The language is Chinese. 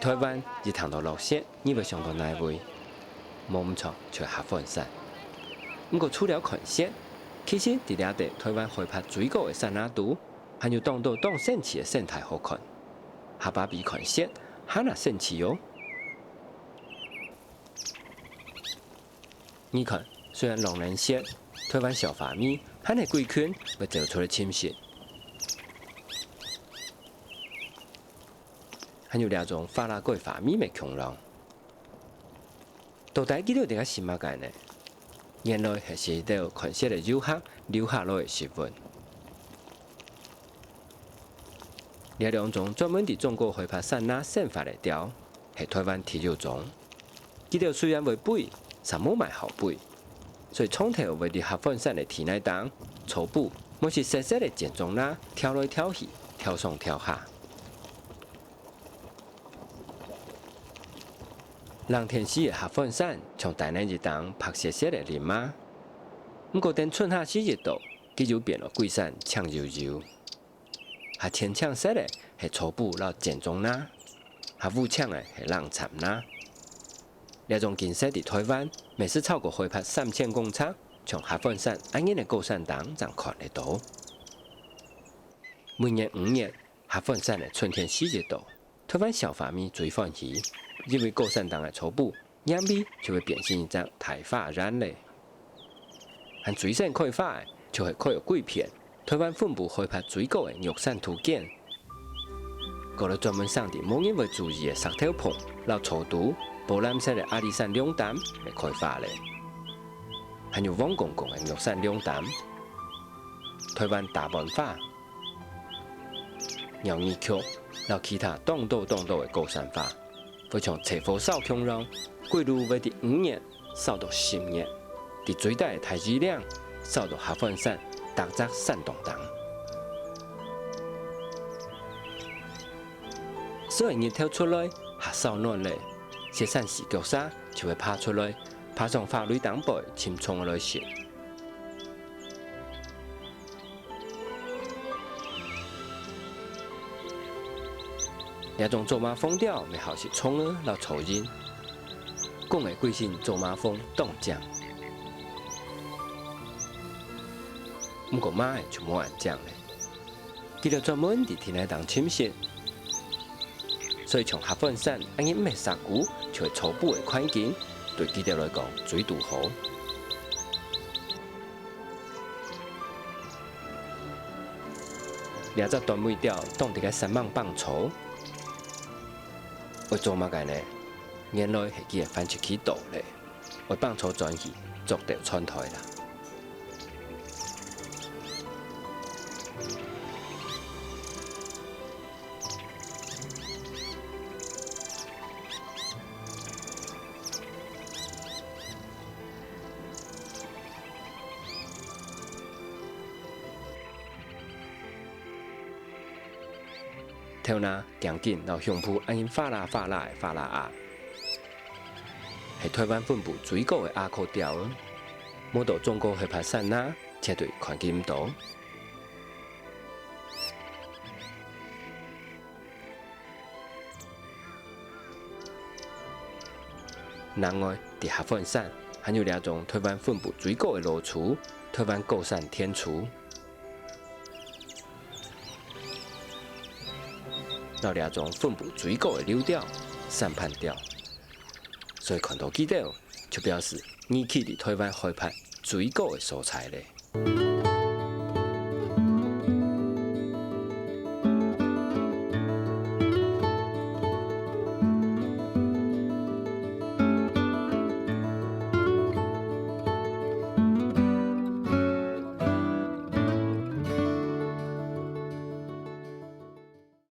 台湾日头到落雪，你会想到哪位？冇唔错，就系合欢山。不过除了看雪，其实伫遐地台湾开拍水果的山那图，还有当到当神奇的生态好看。下巴比看雪，哈那神奇哦！你看，虽然龙人雪，台湾小花蜜还系贵圈要走出来侵蚀。还有两种发拉过花蜜的恐龙，到底记录伫个什么解呢？原来是到看雪的游客留下来的食物。这两种专门伫中国开拍山那生发的条，是台湾体育种。记录虽然未肥，但冇卖好肥，所以从头为伫合欢山的体内当草布，莫是细细的剪中啦，跳来跳去，跳上跳下。人天时的合欢山，从大年日当拍摄摄的林马，不过等春夏四日到，佢就变了贵山呛柔柔。下天呛色的是草布老剪中啦，下雾呛的是浪惨啦。这种景色伫台湾，每次超过海拔3000公尺，从合欢山安逸的高山当才看得到。每年5月，合欢山的春天4日到，台湾小花蜜最欢喜。因为高山当的草布染味就会变成一张台发染嘞，和水生开发的就会开有几片台湾分布海拔最高的玉山图鉴，过了专门上伫某人为注意的石头棚、老草图、宝蓝色的阿里山两丹来开发嘞，还有汪公公的玉山两丹、台湾大文化、鸟耳曲，然后其他当道的高山花。会从采花扫恐龙，过路为第5年扫到10年，伫最大的台积量扫到合欢山达则山洞当。所以日头出来，下扫暖嘞，雪山四脚沙就会爬出来，爬上花蕊当背，侵冲来食。这种走马蜂调，咪好是虫儿老噪音，讲的贵姓走马蜂冻酱，不过马的就冇按酱嘞，佢就专门伫天内当침食，所以从合欢山安尼咩沙谷，就会初步的环境，对佢哋来讲最拄好。两只短尾调当伫个山芒放草。为做乜嘅呢？原来系佢翻出去倒咧，为放草转去，作条穿台啦。头那行紧到胸脯安因发啦的发啦啊，系台湾分布最高的阿扣调，摸到中国海拔山那，绝对看见唔到。另外，伫合欢山还有两种台湾分布最高的路处，台湾高山天厨。有两种分布最高的流调三盘调，所以看到记录就表示你去伫台湾海拔最高的所在咧。